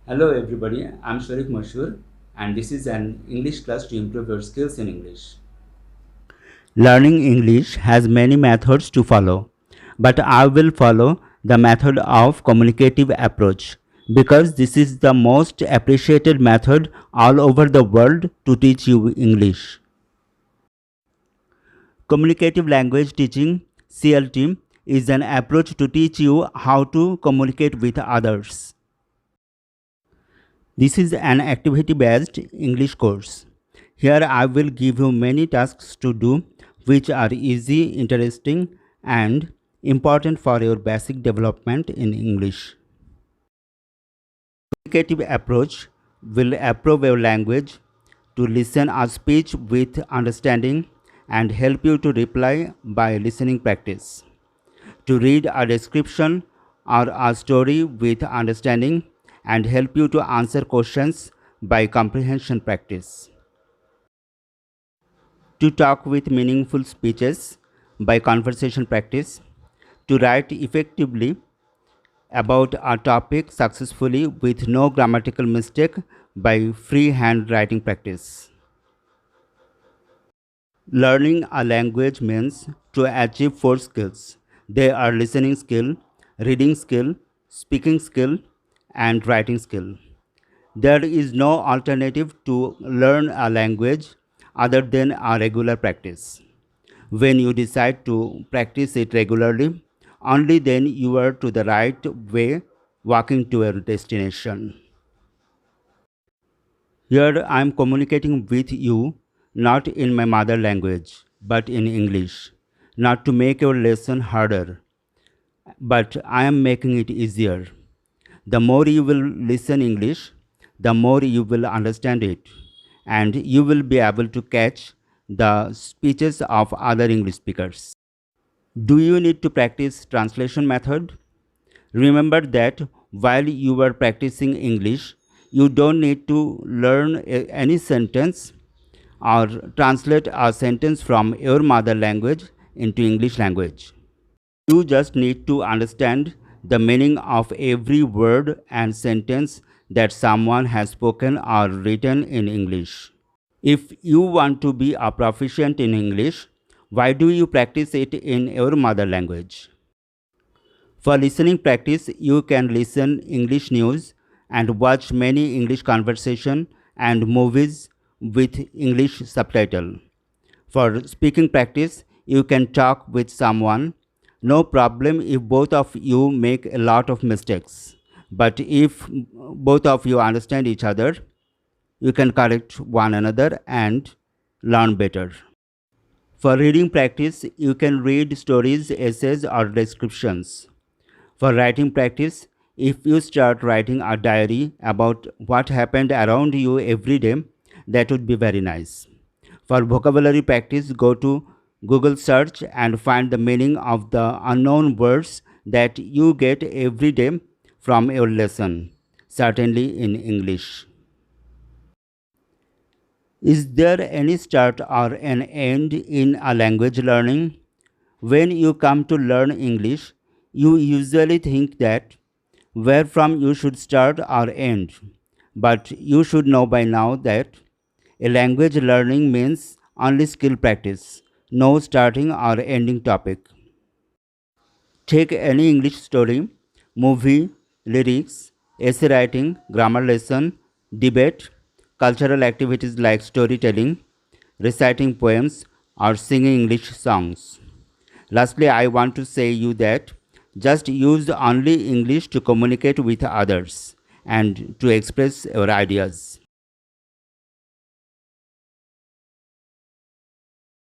Hello everybody, I'm Sharif Mashur and this is an English class to improve your skills in English. Learning English has many methods to follow, but I will follow the method of communicative approach because this is the most appreciated method all over the world to teach you English. Communicative language teaching CLT is an approach to teach you how to communicate with others. This is an activity based English course. Here I will give you many tasks to do which are easy, interesting and important for your basic development in English. Communicative approach will improve your language to listen a speech with understanding and help you to reply by listening practice. To read a description or a story with understanding and help you to answer questions by comprehension practice. To talk with meaningful speeches by conversation practice. To write effectively about a topic successfully with no grammatical mistake by freehand writing practice. Learning a language means to achieve four skills. They are listening skill, reading skill, speaking skill, and writing skill. There is no alternative to learn a language other than a regular practice. When you decide to practice it regularly, only then you are to the right way walking to your destination. Here I am communicating with you not in my mother language but in English, not to make your lesson harder, but I am making it easier. The more you will listen English, the more you will understand it, and you will be able to catch the speeches of other English speakers. Do you need to practice translation method? Remember that while you are practicing English, you don't need to learn any sentence or translate a sentence from your mother language into English language. You just need to understand the meaning of every word and sentence that someone has spoken or written in English. If you want to be a proficient in English, why do you practice it in your mother language? For listening practice, you can listen English news and watch many English conversation and movies with English subtitle. For speaking practice, you can talk with someone. No problem if both of you make a lot of mistakes. But if both of you understand each other, you can correct one another and learn better. For reading practice, you can read stories, essays, or descriptions. For writing practice, if you start writing a diary about what happened around you every day, that would be very nice. For vocabulary practice, go to Google search and find the meaning of the unknown words that you get every day from your lesson, certainly in English. Is there any start or an end in a language learning? When you come to learn English, you usually think that where from you should start or end. But you should know by now that a language learning means only skill practice, no starting or ending topic. Take any English story, movie, lyrics, essay writing, grammar lesson, debate, cultural activities like storytelling, reciting poems, or singing English songs. Lastly, I want to say you that just use only English to communicate with others and to express your ideas.